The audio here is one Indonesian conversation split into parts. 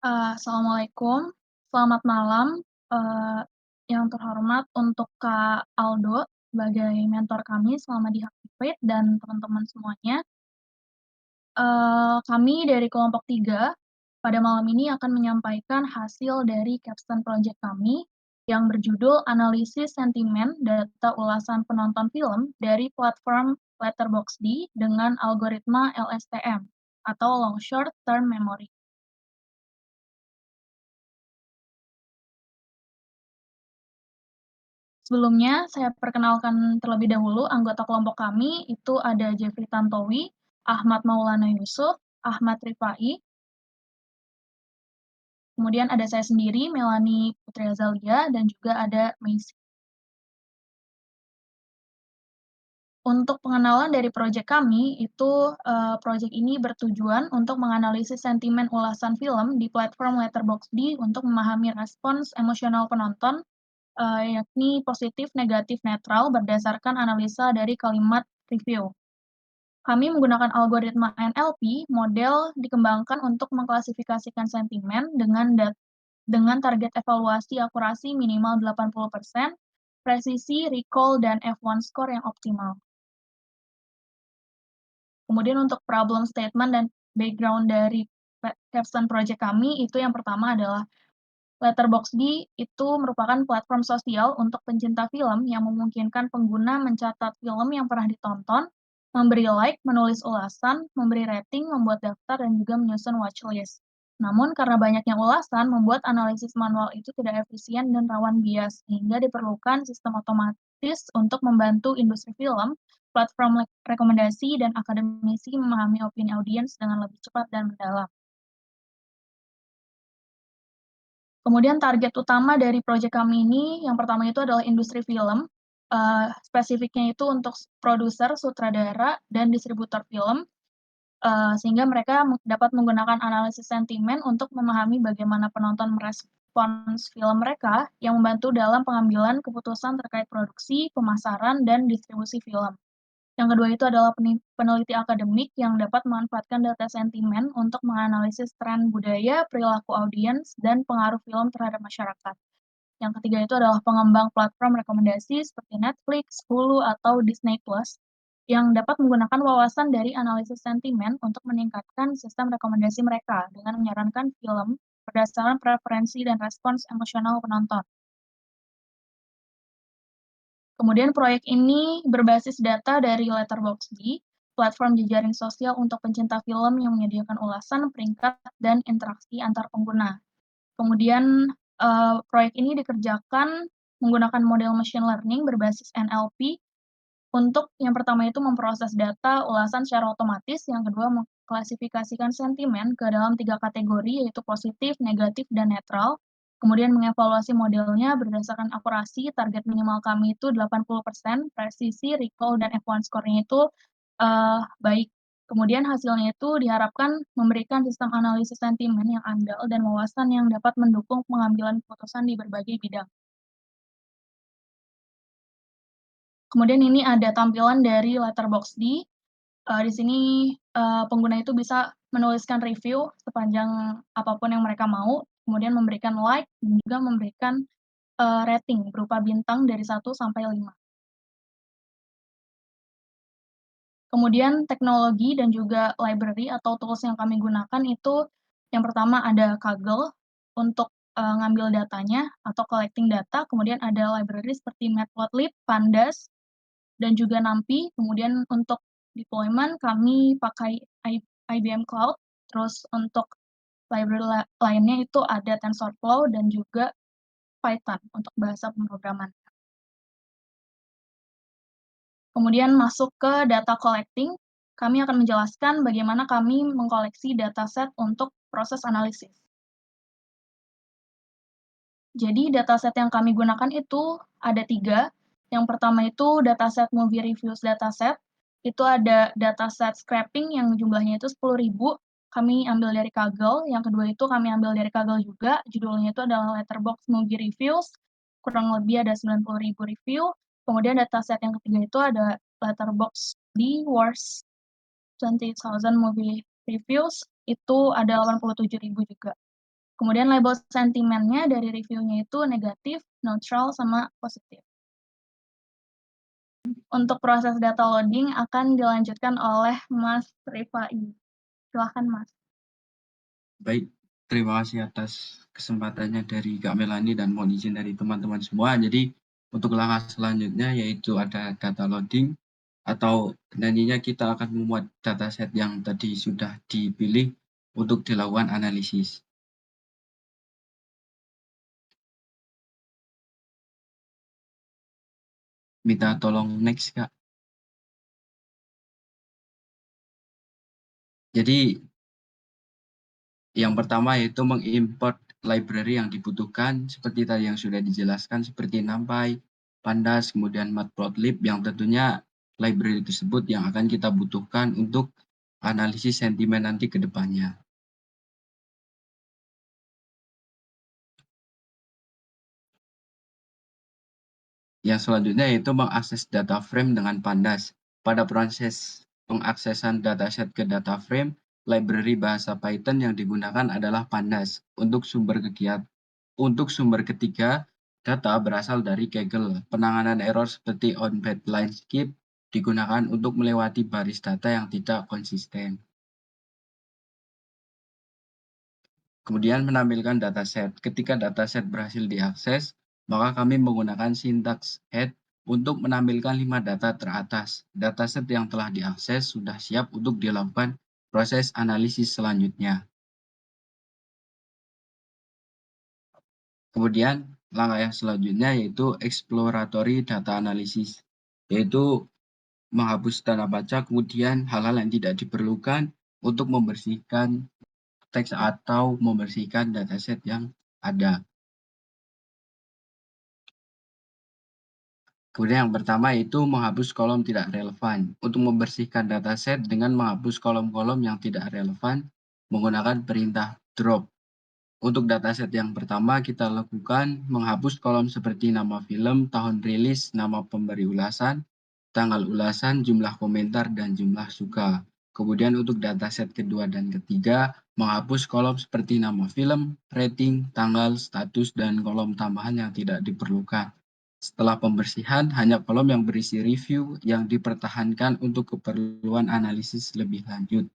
Assalamualaikum, selamat malam, eee, yang terhormat untuk Kak Aldo sebagai mentor kami selama di Haktifate dan teman-teman semuanya. Kami dari kelompok 3 pada malam ini akan menyampaikan hasil dari capstone project kami yang berjudul Analisis Sentimen Data Ulasan Penonton Film dari Platform Letterboxd dengan Algoritma LSTM atau Long Short Term Memory. Sebelumnya, saya perkenalkan terlebih dahulu anggota kelompok kami, itu ada Jeffrey Tantowi, Ahmad Maulana Yusuf, Ahmad Rifai, kemudian ada saya sendiri, Melanie Putri Azalia, dan juga ada Meisy. Untuk pengenalan dari proyek kami, itu, proyek ini bertujuan untuk menganalisis sentimen ulasan film di platform Letterboxd untuk memahami respons emosional penonton, yakni positif, negatif, netral berdasarkan analisa dari kalimat review. Kami menggunakan algoritma NLP, model dikembangkan untuk mengklasifikasikan sentimen dengan target evaluasi akurasi minimal 80%, presisi, recall, dan F1 score yang optimal. Kemudian untuk problem statement dan background dari capstone project kami, itu yang pertama adalah Letterboxd itu merupakan platform sosial untuk pencinta film yang memungkinkan pengguna mencatat film yang pernah ditonton, memberi like, menulis ulasan, memberi rating, membuat daftar, dan juga menyusun watchlist. Namun, karena banyaknya ulasan, membuat analisis manual itu tidak efisien dan rawan bias, sehingga diperlukan sistem otomatis untuk membantu industri film, platform rekomendasi, dan akademisi memahami opini audiens dengan lebih cepat dan mendalam. Kemudian target utama dari project kami ini, yang pertama itu adalah industri film, spesifiknya itu untuk produser, sutradara, dan distributor film, sehingga mereka dapat menggunakan analisis sentimen untuk memahami bagaimana penonton merespons film mereka, yang membantu dalam pengambilan keputusan terkait produksi, pemasaran, dan distribusi film. Yang kedua itu adalah peneliti akademik yang dapat memanfaatkan data sentimen untuk menganalisis tren budaya, perilaku audiens, dan pengaruh film terhadap masyarakat. Yang ketiga itu adalah pengembang platform rekomendasi seperti Netflix, Hulu, atau Disney Plus, yang dapat menggunakan wawasan dari analisis sentimen untuk meningkatkan sistem rekomendasi mereka dengan menyarankan film berdasarkan preferensi dan respons emosional penonton. Kemudian proyek ini berbasis data dari Letterboxd, platform jejaring sosial untuk pencinta film yang menyediakan ulasan, peringkat, dan interaksi antar pengguna. Kemudian, proyek ini dikerjakan menggunakan model machine learning berbasis NLP untuk yang pertama itu memproses data ulasan secara otomatis, yang kedua mengklasifikasikan sentimen ke dalam 3 kategori, yaitu positif, negatif, dan netral. Kemudian mengevaluasi modelnya berdasarkan akurasi, target minimal kami itu 80%, presisi, recall, dan F1 score-nya itu, baik. Kemudian hasilnya itu diharapkan memberikan sistem analisis sentimen yang andal dan wawasan yang dapat mendukung pengambilan keputusan di berbagai bidang. Kemudian ini ada tampilan dari Letterboxd. Di sini, pengguna itu bisa menuliskan review sepanjang apapun yang mereka mau, kemudian memberikan like, dan juga memberikan, rating berupa bintang dari 1 sampai 5. Kemudian teknologi dan juga library atau tools yang kami gunakan itu, yang pertama ada Kaggle untuk, ngambil datanya atau collecting data, kemudian ada library seperti Matplotlib, Pandas, dan juga NumPy. Kemudian untuk deployment kami pakai IBM Cloud, terus untuk library lainnya itu ada TensorFlow dan juga Python untuk bahasa pemrograman. Kemudian masuk ke data collecting, kami akan menjelaskan bagaimana kami mengkoleksi dataset untuk proses analisis. Jadi dataset yang kami gunakan itu ada 3. Yang pertama itu dataset movie reviews dataset, itu ada dataset scraping yang jumlahnya itu 10.000, kami ambil dari Kaggle. Yang kedua itu kami ambil dari Kaggle juga, judulnya itu adalah Letterboxd Movie Reviews, kurang lebih ada 90.000 review. Kemudian dataset yang ketiga itu ada Letterboxd Worst 20,000 Movie Reviews, itu ada 87.000 juga. Kemudian label sentimennya dari reviewnya itu negatif, neutral, sama positif. Untuk proses data loading akan dilanjutkan oleh Mas Rifai. Silahkan Mas. Baik, terima kasih atas kesempatannya dari Kak Melani dan mohon izin dari teman-teman semua. Jadi untuk langkah selanjutnya yaitu ada data loading atau nantinya kita akan memuat dataset yang tadi sudah dipilih untuk dilakukan analisis. Minta tolong next, Kak. Jadi yang pertama yaitu mengimport library yang dibutuhkan seperti tadi yang sudah dijelaskan seperti NumPy, Pandas, kemudian Matplotlib yang tentunya library tersebut yang akan kita butuhkan untuk analisis sentimen nanti ke depannya. Yang selanjutnya yaitu mengakses data frame dengan Pandas. Pada proses pengaksesan dataset ke data frame, library bahasa Python yang digunakan adalah Pandas. Untuk sumber ketiga, data berasal dari Kaggle. Penanganan error seperti on-bed line skip digunakan untuk melewati baris data yang tidak konsisten. Kemudian menampilkan dataset. Ketika dataset berhasil diakses, maka kami menggunakan sintaks head untuk menampilkan 5 data teratas. Dataset yang telah diakses sudah siap untuk dilakukan proses analisis selanjutnya. Kemudian langkah yang selanjutnya yaitu exploratory data analysis, yaitu menghapus tanda baca, kemudian hal-hal yang tidak diperlukan untuk membersihkan teks atau membersihkan dataset yang ada. Kemudian yang pertama itu menghapus kolom tidak relevan. Untuk membersihkan dataset dengan menghapus kolom-kolom yang tidak relevan menggunakan perintah drop. Untuk dataset yang pertama kita lakukan menghapus kolom seperti nama film, tahun rilis, nama pemberi ulasan, tanggal ulasan, jumlah komentar, dan jumlah suka. Kemudian untuk dataset kedua dan ketiga, menghapus kolom seperti nama film, rating, tanggal, status, dan kolom tambahan yang tidak diperlukan. Setelah pembersihan, hanya kolom yang berisi review yang dipertahankan untuk keperluan analisis lebih lanjut.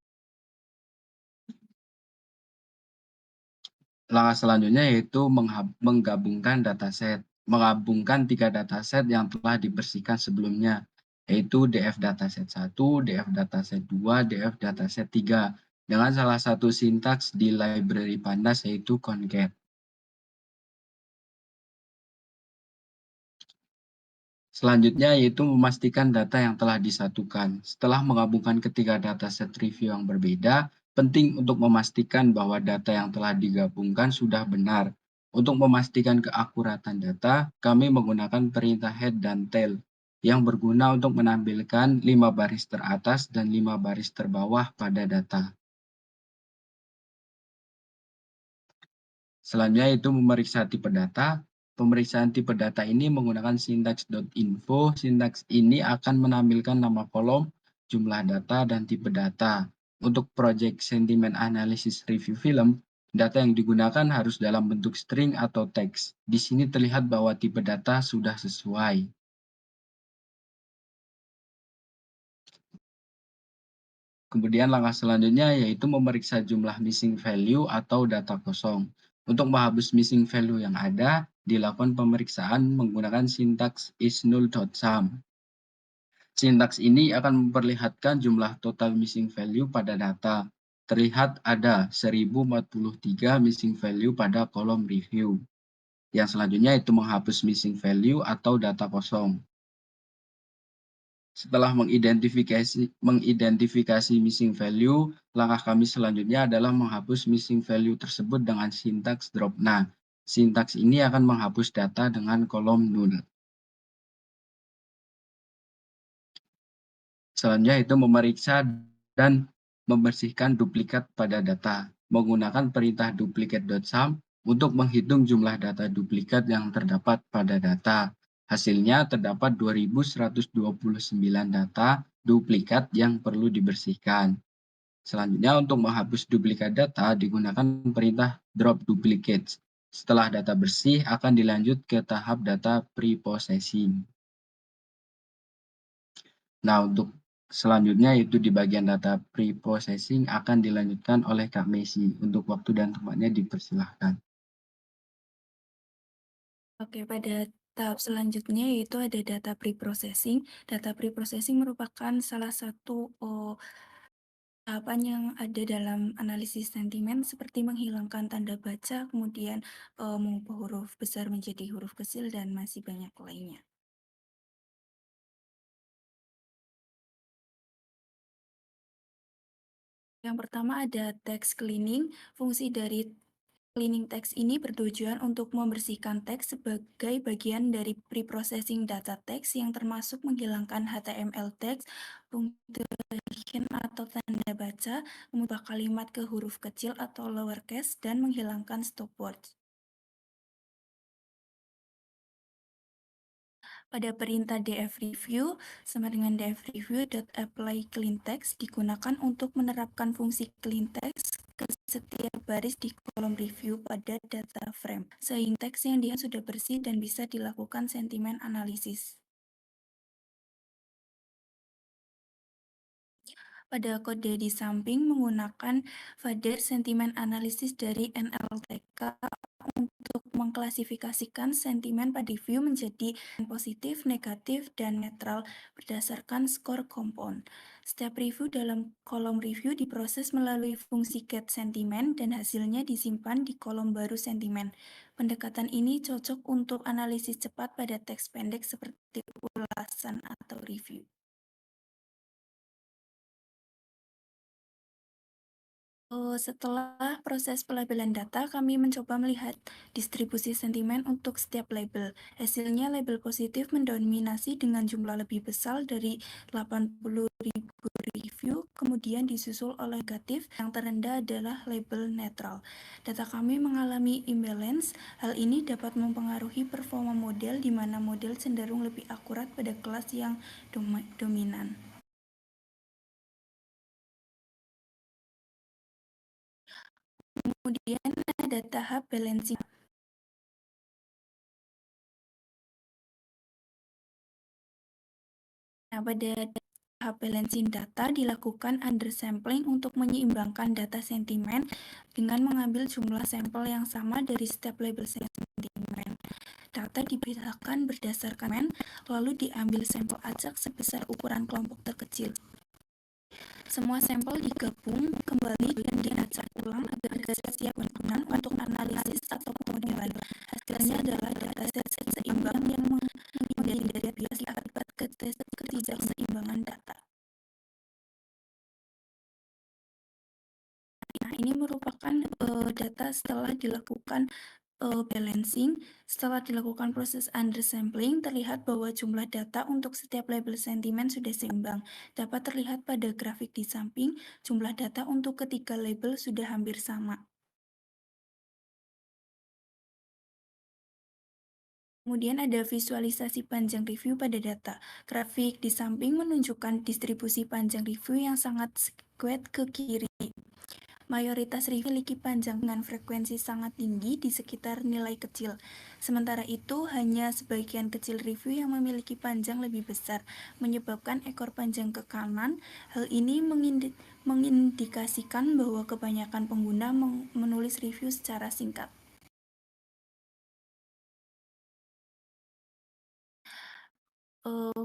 Langkah selanjutnya yaitu menggabungkan dataset. Menggabungkan 3 dataset yang telah dibersihkan sebelumnya, yaitu DF dataset 1, DF dataset 2, DF dataset 3, dengan salah satu sintaks di library Pandas yaitu concat. Selanjutnya yaitu memastikan data yang telah disatukan. Setelah menggabungkan ketiga dataset review yang berbeda, penting untuk memastikan bahwa data yang telah digabungkan sudah benar. Untuk memastikan keakuratan data, kami menggunakan perintah head dan tail yang berguna untuk menampilkan 5 baris teratas dan 5 baris terbawah pada data. Selanjutnya itu memeriksa tipe data. Pemeriksaan tipe data ini menggunakan syntax.info. Sintaks ini akan menampilkan nama kolom, jumlah data, dan tipe data. Untuk project sentiment analysis review film, data yang digunakan harus dalam bentuk string atau teks. Di sini terlihat bahwa tipe data sudah sesuai. Kemudian langkah selanjutnya yaitu memeriksa jumlah missing value atau data kosong. Untuk menghapus missing value yang ada, dilakukan pemeriksaan menggunakan sintaks isNull.sum. Sintaks ini akan memperlihatkan jumlah total missing value pada data. Terlihat ada 1043 missing value pada kolom review. Yang selanjutnya itu menghapus missing value atau data kosong. Setelah mengidentifikasi missing value, langkah kami selanjutnya adalah menghapus missing value tersebut dengan sintaks drop. Nah, sintaks ini akan menghapus data dengan kolom null. Selanjutnya itu memeriksa dan membersihkan duplikat pada data. Menggunakan perintah duplicate.sum untuk menghitung jumlah data duplikat yang terdapat pada data. Hasilnya terdapat 2129 data duplikat yang perlu dibersihkan. Selanjutnya, untuk menghapus duplikat data, digunakan perintah drop duplicates. Setelah data bersih, akan dilanjut ke tahap data preprocessing. Nah, untuk selanjutnya itu di bagian data preprocessing akan dilanjutkan oleh Kak Messi. Untuk waktu dan tempatnya dipersilahkan. Oke, pada tahap selanjutnya yaitu ada data preprocessing. Data preprocessing merupakan salah satu tahapan yang ada dalam analisis sentimen seperti menghilangkan tanda baca, kemudian mengubah huruf besar menjadi huruf kecil dan masih banyak lainnya. Yang pertama ada text cleaning. Fungsi dari cleaning text ini bertujuan untuk membersihkan teks sebagai bagian dari preprocessing data teks yang termasuk menghilangkan HTML text, punctuation atau tanda baca, mengubah kalimat ke huruf kecil atau lowercase, dan menghilangkan stopwatch. Pada perintah dfreview sama dengan dfreview.apply clean text digunakan untuk menerapkan fungsi clean text ke setiap baris di kolom review pada data frame, sehingga teks yang dia sudah bersih dan bisa dilakukan sentimen analisis. Pada kode di samping menggunakan fader sentimen analisis dari NLTK untuk mengklasifikasikan sentimen pada review menjadi positif, negatif, dan netral berdasarkan skor kompon. Setiap review dalam kolom review diproses melalui fungsi get sentimen dan hasilnya disimpan di kolom baru sentimen. Pendekatan ini cocok untuk analisis cepat pada teks pendek seperti ulasan atau review. Setelah proses pelabelan data, kami mencoba melihat distribusi sentimen untuk setiap label. Hasilnya, label positif mendominasi dengan jumlah lebih besar dari 80.000 review, kemudian disusul oleh negatif, yang terendah adalah label netral. Data kami mengalami imbalance. Hal ini dapat mempengaruhi performa model, di mana model cenderung lebih akurat pada kelas yang dominan. Kemudian ada tahap balancing. Nah, pada tahap balancing data dilakukan undersampling untuk menyeimbangkan data sentimen dengan mengambil jumlah sampel yang sama dari setiap label sentimen. Data dipisahkan berdasarkan lalu diambil sampel acak sebesar ukuran kelompok terkecil. Semua sampel digabung kembali dan diacak ulang agar siap digunakan untuk analisis atau pemodelan. Hasilnya adalah dataset seimbang yang menghindari bias akibat ketidakseimbangan data. Nah, ini merupakan data setelah dilakukan balancing. Setelah dilakukan proses undersampling, terlihat bahwa jumlah data untuk setiap label sentimen sudah seimbang. Dapat terlihat pada grafik di samping, jumlah data untuk ketiga label sudah hampir sama. Kemudian ada visualisasi panjang review pada data. Grafik di samping menunjukkan distribusi panjang review yang sangat skewed ke kiri. Mayoritas review memiliki panjang dengan frekuensi sangat tinggi di sekitar nilai kecil. Sementara itu, hanya sebagian kecil review yang memiliki panjang lebih besar, menyebabkan ekor panjang ke kanan. Hal ini mengindikasikan bahwa kebanyakan pengguna menulis review secara singkat.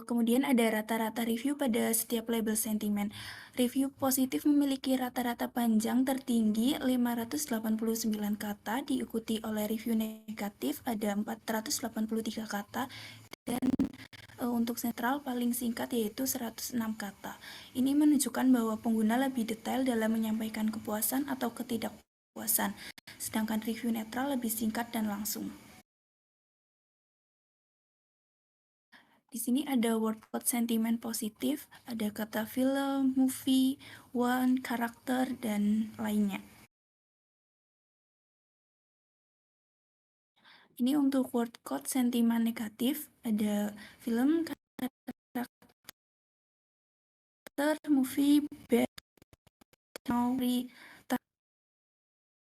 Kemudian ada rata-rata review pada setiap label sentimen. Review positif memiliki rata-rata panjang tertinggi 589 kata, diikuti oleh review negatif ada 483 kata, dan untuk netral paling singkat yaitu 106 kata. Ini menunjukkan bahwa pengguna lebih detail dalam menyampaikan kepuasan atau ketidakpuasan, sedangkan review netral lebih singkat dan langsung. Di sini ada word cloud sentimen positif, ada kata film, movie, one, karakter, dan lainnya. Ini untuk word cloud sentimen negatif, ada film, karakter, movie, band, memory,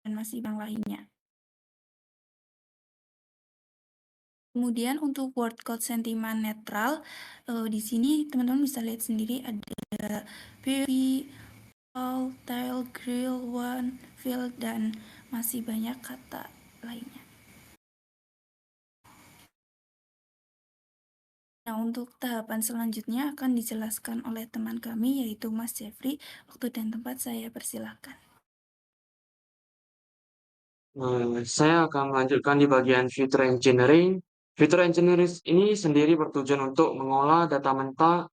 dan masih banyak lainnya. Kemudian untuk word cloud sentimen netral, di sini teman-teman bisa lihat sendiri ada PV, all, tail, grill, one, field, dan masih banyak kata lainnya. Nah, untuk tahapan selanjutnya akan dijelaskan oleh teman kami, yaitu Mas Jeffrey. Waktu dan tempat saya persilahkan. Saya akan melanjutkan di bagian Feature Engineering. Feature Engineering ini sendiri bertujuan untuk mengolah data mentah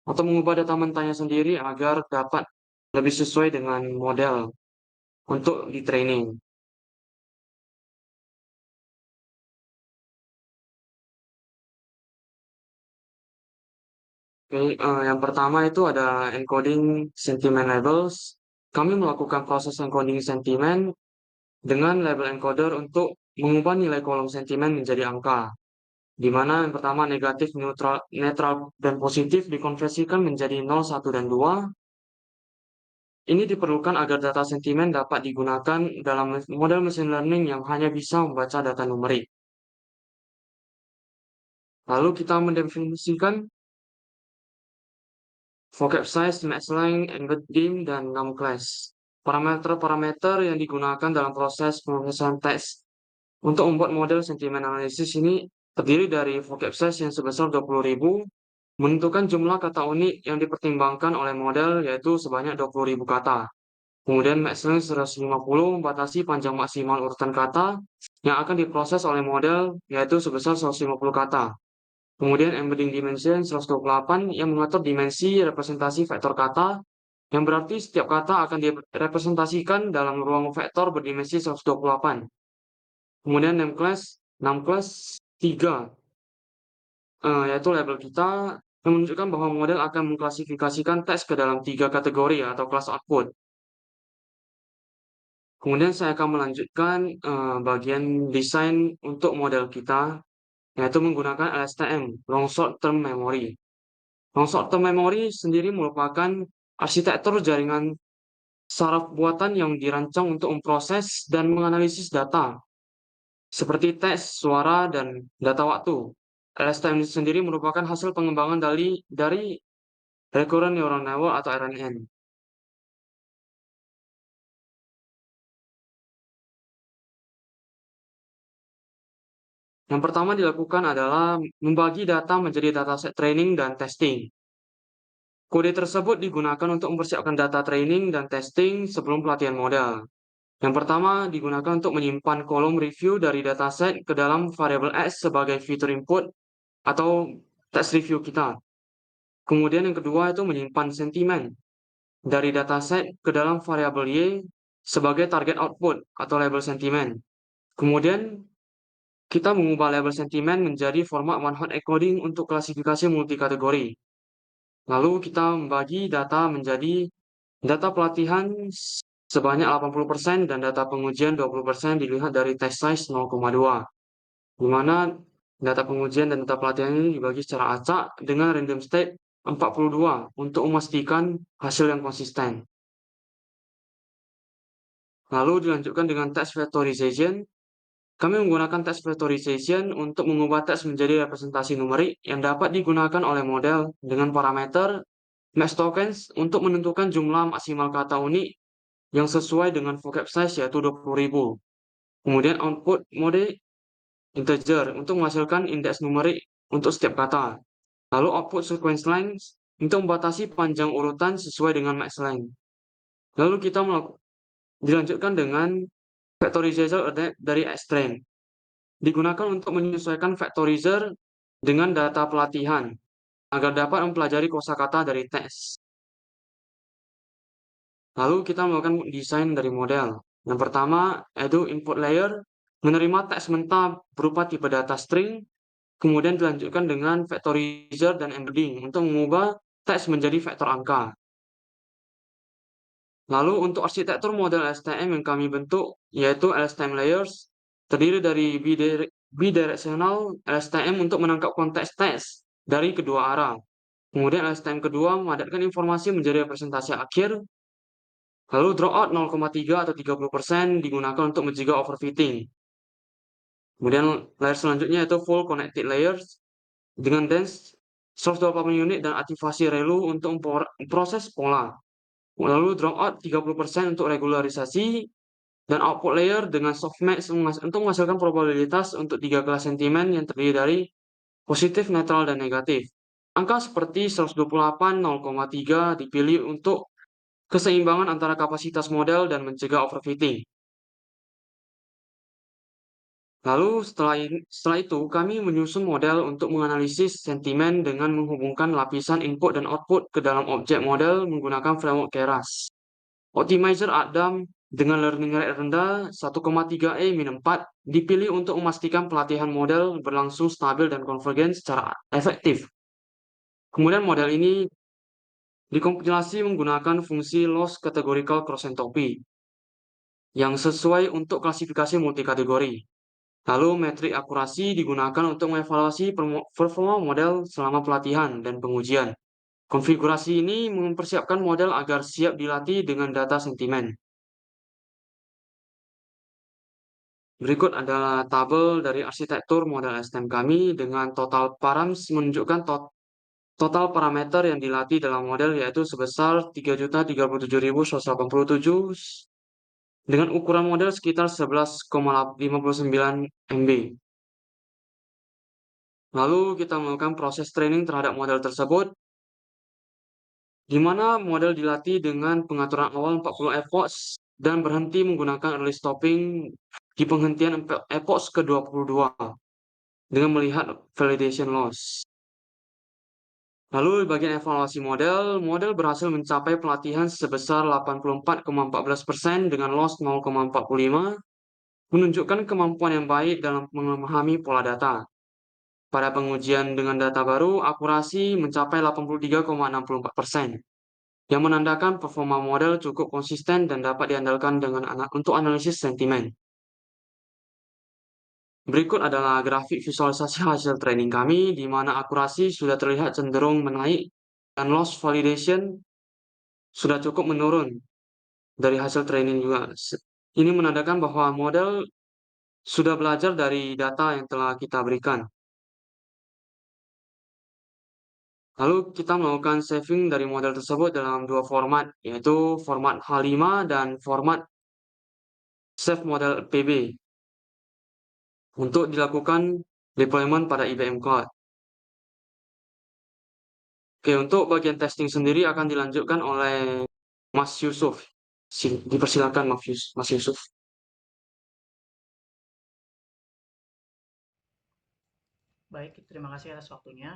atau mengubah data mentahnya sendiri agar dapat lebih sesuai dengan model untuk di training. Oke, yang pertama itu ada encoding sentiment labels. Kami melakukan proses encoding sentimen dengan label encoder untuk mengubah nilai kolom sentimen menjadi angka, di mana yang pertama negatif, netral, dan positif dikonversikan menjadi 0, 1, dan 2. Ini diperlukan agar data sentimen dapat digunakan dalam model machine learning yang hanya bisa membaca data numerik. Lalu kita mendefinisikan vocab size, max length, embedding, dan num class. Parameter-parameter yang digunakan dalam proses pemrosesan teks untuk membuat model sentimen analisis ini terdiri dari vocab size yang sebesar 20.000, menentukan jumlah kata unik yang dipertimbangkan oleh model yaitu sebanyak 20.000 kata. Kemudian max length 150 membatasi panjang maksimal urutan kata yang akan diproses oleh model yaitu sebesar 150 kata. Kemudian embedding dimension 128 yang mengatur dimensi representasi vektor kata, yang berarti setiap kata akan direpresentasikan dalam ruang vektor berdimensi 128. Kemudian name class 3, yaitu label kita yang menunjukkan bahwa model akan mengklasifikasikan teks ke dalam 3 kategori atau kelas output. Kemudian saya akan melanjutkan bagian desain untuk model kita, yaitu menggunakan LSTM, Long Short Term Memory. Long Short Term Memory sendiri merupakan arsitektur jaringan saraf buatan yang dirancang untuk memproses dan menganalisis data, seperti teks, suara, dan data waktu. LSTM sendiri merupakan hasil pengembangan dari Recurrent Neural Network atau RNN. Yang pertama dilakukan adalah membagi data menjadi dataset training dan testing. Kode tersebut digunakan untuk mempersiapkan data training dan testing sebelum pelatihan model. Yang pertama digunakan untuk menyimpan kolom review dari dataset ke dalam variabel X sebagai fitur input atau test review kita. Kemudian yang kedua itu menyimpan sentimen dari dataset ke dalam variabel Y sebagai target output atau label sentimen. Kemudian kita mengubah label sentimen menjadi format one-hot encoding untuk klasifikasi multikategori. Lalu kita membagi data menjadi data pelatihan sebanyak 80% dan data pengujian 20% dilihat dari test size 0,2, di mana data pengujian dan data pelatihan ini dibagi secara acak dengan random state 42 untuk memastikan hasil yang konsisten. Lalu dilanjutkan dengan text vectorization. Kami menggunakan text vectorization untuk mengubah teks menjadi representasi numerik yang dapat digunakan oleh model dengan parameter max tokens untuk menentukan jumlah maksimal kata unik yang sesuai dengan vocab size yaitu 20.000. Kemudian output mode integer untuk menghasilkan indeks numerik untuk setiap kata. Lalu output sequence length untuk membatasi panjang urutan sesuai dengan max length. Lalu kita dilanjutkan dengan vectorizer dari Xtrain. Digunakan untuk menyesuaikan vectorizer dengan data pelatihan agar dapat mempelajari kosakata dari teks. Lalu kita melakukan desain dari model. Yang pertama, yaitu input layer, menerima teks mentah berupa tipe data string, kemudian dilanjutkan dengan vectorizer dan embedding untuk mengubah teks menjadi vektor angka. Lalu untuk arsitektur model LSTM yang kami bentuk, yaitu LSTM layers, terdiri dari bidirectional LSTM untuk menangkap konteks teks dari kedua arah. Kemudian LSTM kedua memadatkan informasi menjadi representasi akhir. Lalu dropout 0,3 atau 30% digunakan untuk mencegah overfitting. Kemudian layer selanjutnya itu full connected layers dengan dense source dopamine unit dan aktivasi relu untuk proses pola. Lalu dropout 30% untuk regularisasi dan output layer dengan softmax untuk menghasilkan probabilitas untuk 3 kelas sentimen yang terdiri dari positif, netral, dan negatif. Angka seperti 128, 0,3 dipilih untuk keseimbangan antara kapasitas model dan mencegah overfitting. Lalu setelah itu kami menyusun model untuk menganalisis sentimen dengan menghubungkan lapisan input dan output ke dalam objek model menggunakan framework Keras. Optimizer Adam dengan learning rate rendah 1,3e-4 dipilih untuk memastikan pelatihan model berlangsung stabil dan konvergen secara efektif. Kemudian model ini dikompilasi menggunakan fungsi loss categorical cross entropy yang sesuai untuk klasifikasi multikategori. Lalu metrik akurasi digunakan untuk mengevaluasi performa model selama pelatihan dan pengujian. Konfigurasi ini mempersiapkan model agar siap dilatih dengan data sentimen. Berikut adalah tabel dari arsitektur model STEM kami dengan total params menunjukkan total parameter yang dilatih dalam model yaitu sebesar 3.037.187 dengan ukuran model sekitar 11,59 MB. Lalu kita melakukan proses training terhadap model tersebut, di mana model dilatih dengan pengaturan awal 40 epochs dan berhenti menggunakan early stopping di penghentian epochs ke-22 dengan melihat validation loss. Lalu di bagian evaluasi model berhasil mencapai pelatihan sebesar 84,14% dengan loss 0,45, menunjukkan kemampuan yang baik dalam memahami pola data. Pada pengujian dengan data baru, akurasi mencapai 83,64%, yang menandakan performa model cukup konsisten dan dapat diandalkan untuk analisis sentimen. Berikut adalah grafik visualisasi hasil training kami, di mana akurasi sudah terlihat cenderung menaik dan loss validation sudah cukup menurun dari hasil training juga. Ini menandakan bahwa model sudah belajar dari data yang telah kita berikan. Lalu kita melakukan saving dari model tersebut dalam dua format, yaitu format H5 dan format save model PB untuk dilakukan deployment pada IBM Cloud. Oke, untuk bagian testing sendiri akan dilanjutkan oleh Mas Yusuf. Dipersilakan Mas Yusuf. Baik, terima kasih atas waktunya.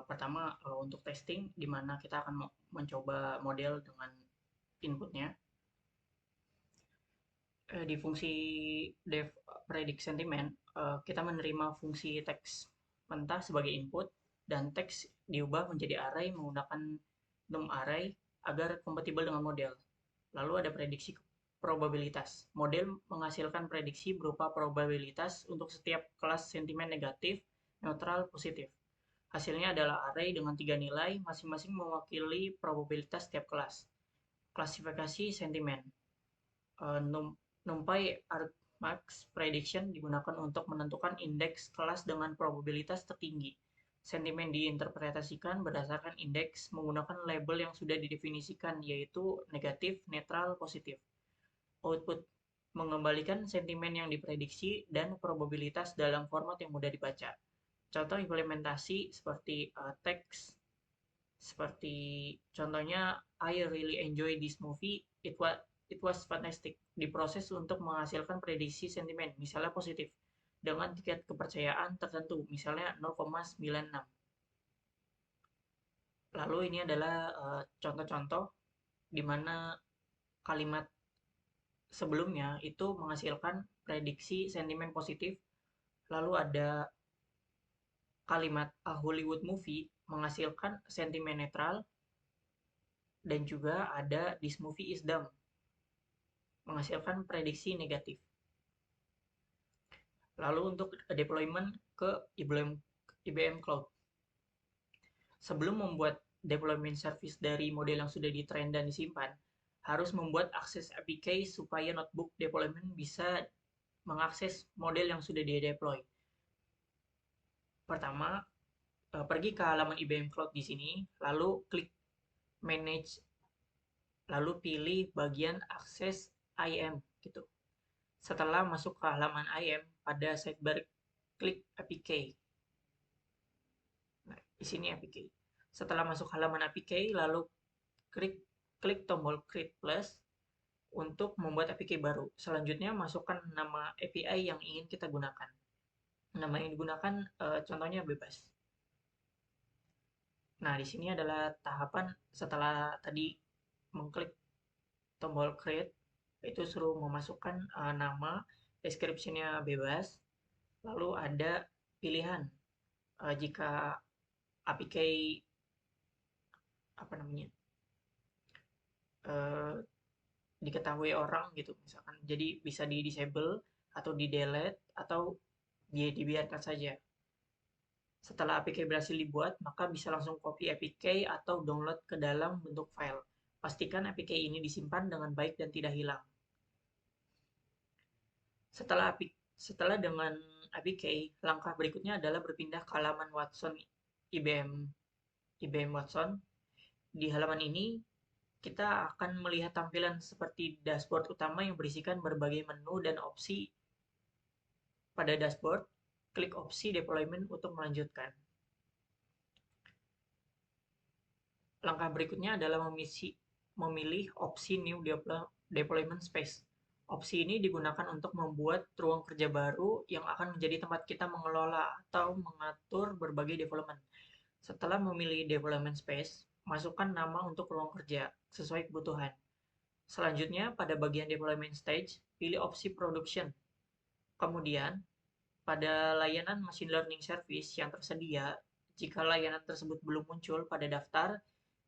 Pertama, untuk testing, di mana kita akan mencoba model dengan inputnya. Di fungsi dev predict sentiment, kita menerima fungsi teks mentah sebagai input, dan teks diubah menjadi array menggunakan num array agar kompatibel dengan model. Lalu ada prediksi probabilitas. Model menghasilkan prediksi berupa probabilitas untuk setiap kelas sentimen negatif, neutral, positif. Hasilnya adalah array dengan 3 nilai, masing-masing mewakili probabilitas setiap kelas. Klasifikasi sentimen. NumPy Argmax Prediction digunakan untuk menentukan indeks kelas dengan probabilitas tertinggi. Sentimen diinterpretasikan berdasarkan indeks menggunakan label yang sudah didefinisikan, yaitu negatif, netral, positif. Output mengembalikan sentimen yang diprediksi dan probabilitas dalam format yang mudah dibaca. Contoh implementasi seperti teks, seperti contohnya I really enjoy this movie, it was fantastic, diproses untuk menghasilkan prediksi sentimen, misalnya positif, dengan tingkat kepercayaan tertentu, misalnya 0,96. Lalu ini adalah contoh-contoh di mana kalimat sebelumnya itu menghasilkan prediksi sentimen positif, lalu ada kalimat A Hollywood Movie menghasilkan sentimen netral, dan juga ada This movie is dumb menghasilkan prediksi negatif. Lalu untuk deployment ke IBM Cloud. Sebelum membuat deployment service dari model yang sudah ditrain dan disimpan, harus membuat akses APK supaya notebook deployment bisa mengakses model yang sudah di-deploy. Pertama, pergi ke halaman IBM Cloud di sini, lalu klik Manage, lalu pilih bagian akses IM gitu. Setelah masuk ke halaman IM, pada sidebar klik APK. Nah, di sini APK. Setelah masuk halaman APK, lalu klik tombol Create Plus untuk membuat APK baru. Selanjutnya, masukkan nama API yang ingin kita gunakan. Nama yang digunakan contohnya bebas. Nah, di sini adalah tahapan setelah tadi mengklik tombol Create, itu suruh memasukkan nama, description-nya bebas, lalu ada pilihan jika APK diketahui orang gitu misalkan, jadi bisa di disable atau di delete atau dibiarkan saja. Setelah APK berhasil dibuat, maka bisa langsung copy APK atau download ke dalam bentuk file. Pastikan APK ini disimpan dengan baik dan tidak hilang. Setelah dengan APK, langkah berikutnya adalah berpindah ke halaman Watson IBM Watson. Di halaman ini, kita akan melihat tampilan seperti dashboard utama yang berisikan berbagai menu dan opsi. Pada dashboard, klik opsi deployment untuk melanjutkan. Langkah berikutnya adalah memilih opsi New Deployment Space. Opsi ini digunakan untuk membuat ruang kerja baru yang akan menjadi tempat kita mengelola atau mengatur berbagai development. Setelah memilih Development Space, masukkan nama untuk ruang kerja sesuai kebutuhan. Selanjutnya, pada bagian Deployment Stage, pilih opsi Production. Kemudian, pada layanan Machine Learning Service yang tersedia, jika layanan tersebut belum muncul pada daftar,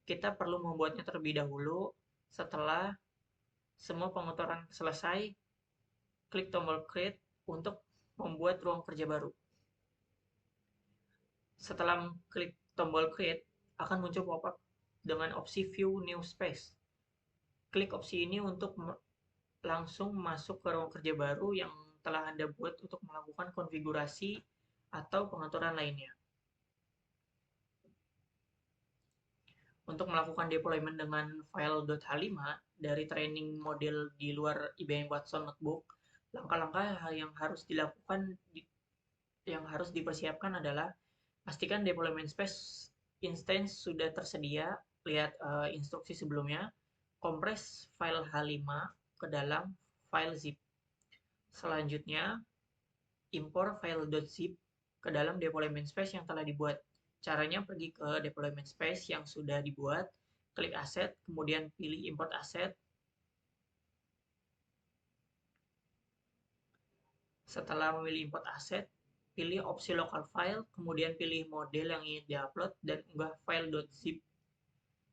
kita perlu membuatnya terlebih dahulu. Setelah semua pengaturan selesai, klik tombol Create untuk membuat ruang kerja baru. Setelah klik tombol Create, akan muncul pop-up dengan opsi View New Space. Klik opsi ini untuk langsung masuk ke ruang kerja baru yang telah Anda buat untuk melakukan konfigurasi atau pengaturan lainnya. Untuk melakukan deployment dengan file .h5 dari training model di luar IBM Watson Notebook, langkah-langkah yang harus dipersiapkan adalah pastikan deployment space instance sudah tersedia, lihat instruksi sebelumnya, kompres file H5 ke dalam file zip. Selanjutnya, impor file .zip ke dalam deployment space yang telah dibuat. Caranya pergi ke deployment space yang sudah dibuat, klik aset, kemudian pilih import aset. Setelah memilih import aset, pilih opsi local file, kemudian pilih model yang ingin diupload dan unggah file .zip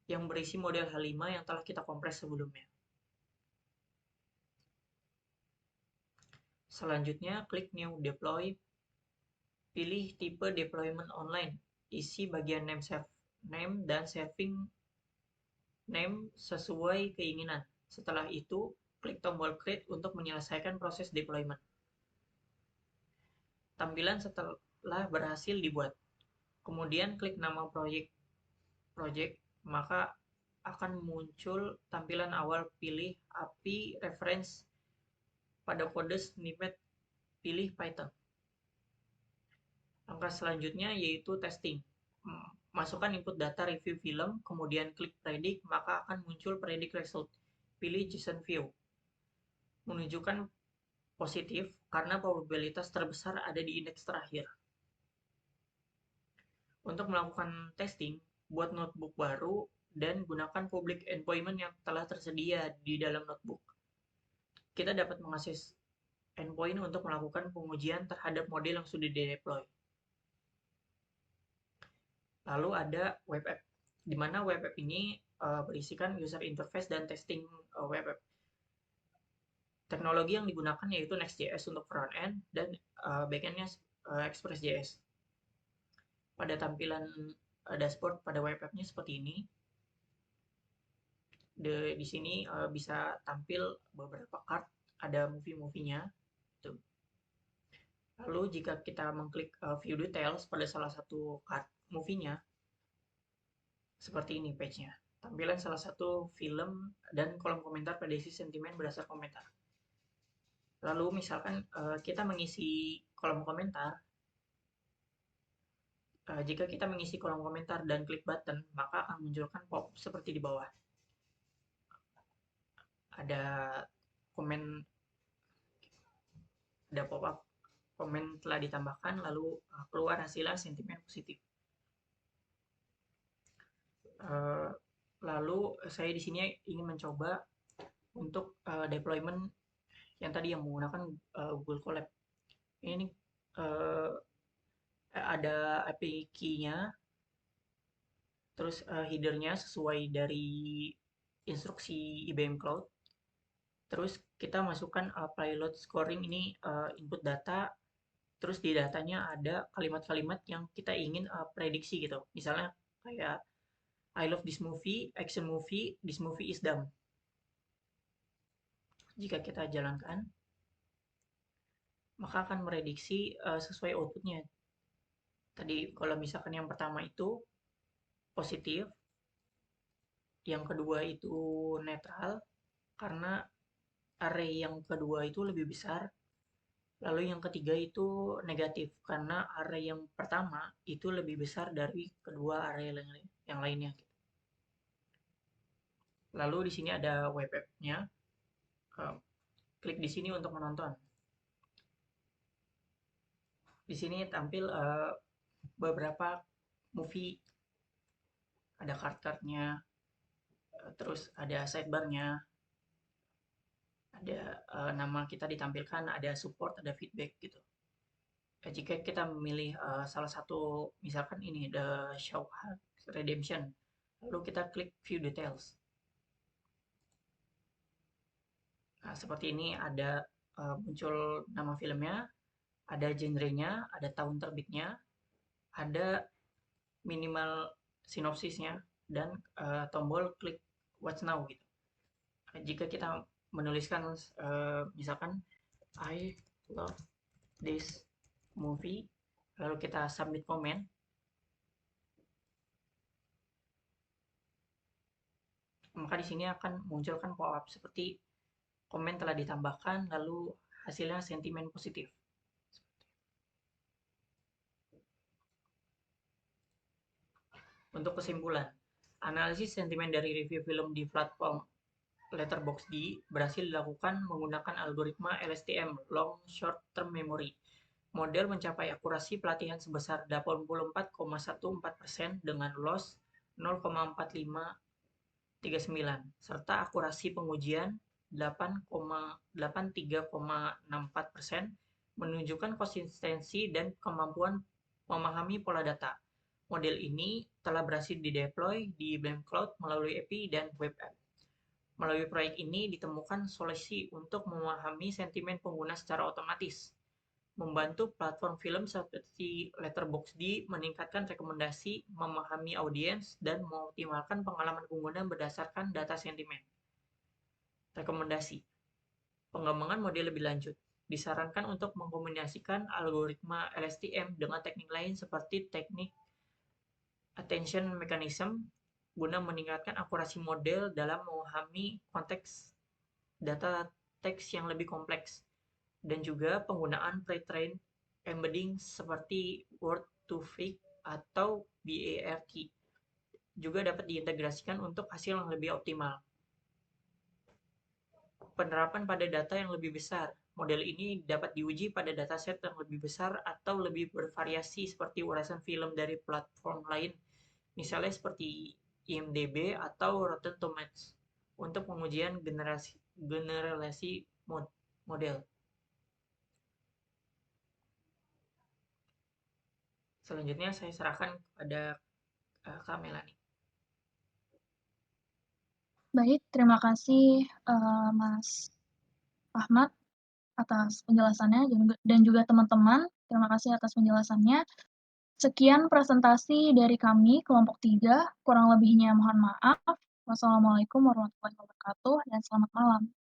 yang berisi model H5 yang telah kita kompres sebelumnya. Selanjutnya, klik New Deploy, pilih tipe deployment online, isi bagian name dan saving name sesuai keinginan. Setelah itu, klik tombol Create untuk menyelesaikan proses deployment. Tampilan setelah berhasil dibuat. Kemudian klik nama project, maka akan muncul tampilan awal, pilih API reference. Pada kode snippet, pilih Python. Langkah selanjutnya yaitu testing. Masukkan input data review film, kemudian klik predict, maka akan muncul predict result. Pilih JSON view. Menunjukkan positif karena probabilitas terbesar ada di indeks terakhir. Untuk melakukan testing, buat notebook baru dan gunakan public endpoint yang telah tersedia di dalam notebook. Kita dapat mengakses endpoint untuk melakukan pengujian terhadap model yang sudah di-deploy. Lalu ada web app, di mana web app ini berisikan user interface dan testing web app. Teknologi yang digunakan yaitu Next.js untuk front-end dan back-endnya Express.js. Pada tampilan dashboard pada web app-nya seperti ini. Di sini bisa tampil beberapa card, ada movie-movie-nya. Tuh. Lalu jika kita mengklik view details pada salah satu card movie-nya, seperti ini page-nya. Tampilan salah satu film dan kolom komentar prediksi sentimen berdasar komentar. Lalu misalkan kita mengisi kolom komentar, jika kita mengisi kolom komentar dan klik button, maka akan munculkan pop seperti di bawah. Ada komen, ada pop-up komen telah ditambahkan, lalu keluar hasilnya sentimen positif. Lalu saya di sini ingin mencoba untuk deployment yang tadi yang menggunakan Google Colab. Ini ada API key-nya, terus header-nya sesuai dari instruksi IBM Cloud. Terus kita masukkan payload scoring, ini input data, terus di datanya ada kalimat-kalimat yang kita ingin prediksi gitu. Misalnya kayak I love this movie, action movie, this movie is dumb. Jika kita jalankan, maka akan merediksi sesuai outputnya. Tadi kalau misalkan yang pertama itu positif, yang kedua itu netral, karena array yang kedua itu lebih besar, lalu yang ketiga itu negatif, karena array yang pertama itu lebih besar dari kedua array yang lainnya. Lalu di sini ada web app-nya, klik di sini untuk menonton. Di sini tampil beberapa movie, ada card-cardnya, terus ada sidebar-nya, ada nama kita ditampilkan, ada support, ada feedback gitu. Jika kita memilih salah satu, misalkan ini The Shawshank Redemption, lalu kita klik view details. Nah, seperti ini ada muncul nama filmnya, ada genrenya, ada tahun terbitnya, ada minimal sinopsisnya, dan tombol klik watch now gitu. Jika kita menuliskan misalkan I love this movie, lalu kita submit komen, maka di sini akan munculkan pop-up seperti komen telah ditambahkan, lalu hasilnya sentimen positif. Untuk kesimpulan, analisis sentimen dari review film di platform Letterboxd berhasil dilakukan menggunakan algoritma LSTM, Long Short Term Memory. Model mencapai akurasi pelatihan sebesar 84,14% dengan loss 0,4539, serta akurasi pengujian 83,64%, menunjukkan konsistensi dan kemampuan memahami pola data. Model ini telah berhasil dideploy di IBM Cloud melalui API dan web app. Melalui proyek ini ditemukan solusi untuk memahami sentimen pengguna secara otomatis, membantu platform film seperti Letterboxd meningkatkan rekomendasi, memahami audiens, dan mengoptimalkan pengalaman pengguna berdasarkan data sentimen. Rekomendasi: pengembangan model lebih lanjut. Disarankan untuk mengkombinasikan algoritma LSTM dengan teknik lain seperti teknik attention mechanism guna meningkatkan akurasi model dalam memahami konteks data teks yang lebih kompleks, dan juga penggunaan pre-trained embedding seperti word-to-vec atau BART juga dapat diintegrasikan untuk hasil yang lebih optimal. Penerapan pada data yang lebih besar. Model ini dapat diuji pada dataset yang lebih besar atau lebih bervariasi seperti urasan film dari platform lain, misalnya seperti IMDb atau Rotten Tomatoes, untuk pengujian generalisasi model. Selanjutnya saya serahkan kepada Kak Melani. Baik, terima kasih Mas Ahmad atas penjelasannya dan juga teman-teman. Terima kasih atas penjelasannya. Sekian presentasi dari kami, kelompok 3. Kurang lebihnya mohon maaf. Wassalamualaikum warahmatullahi wabarakatuh dan selamat malam.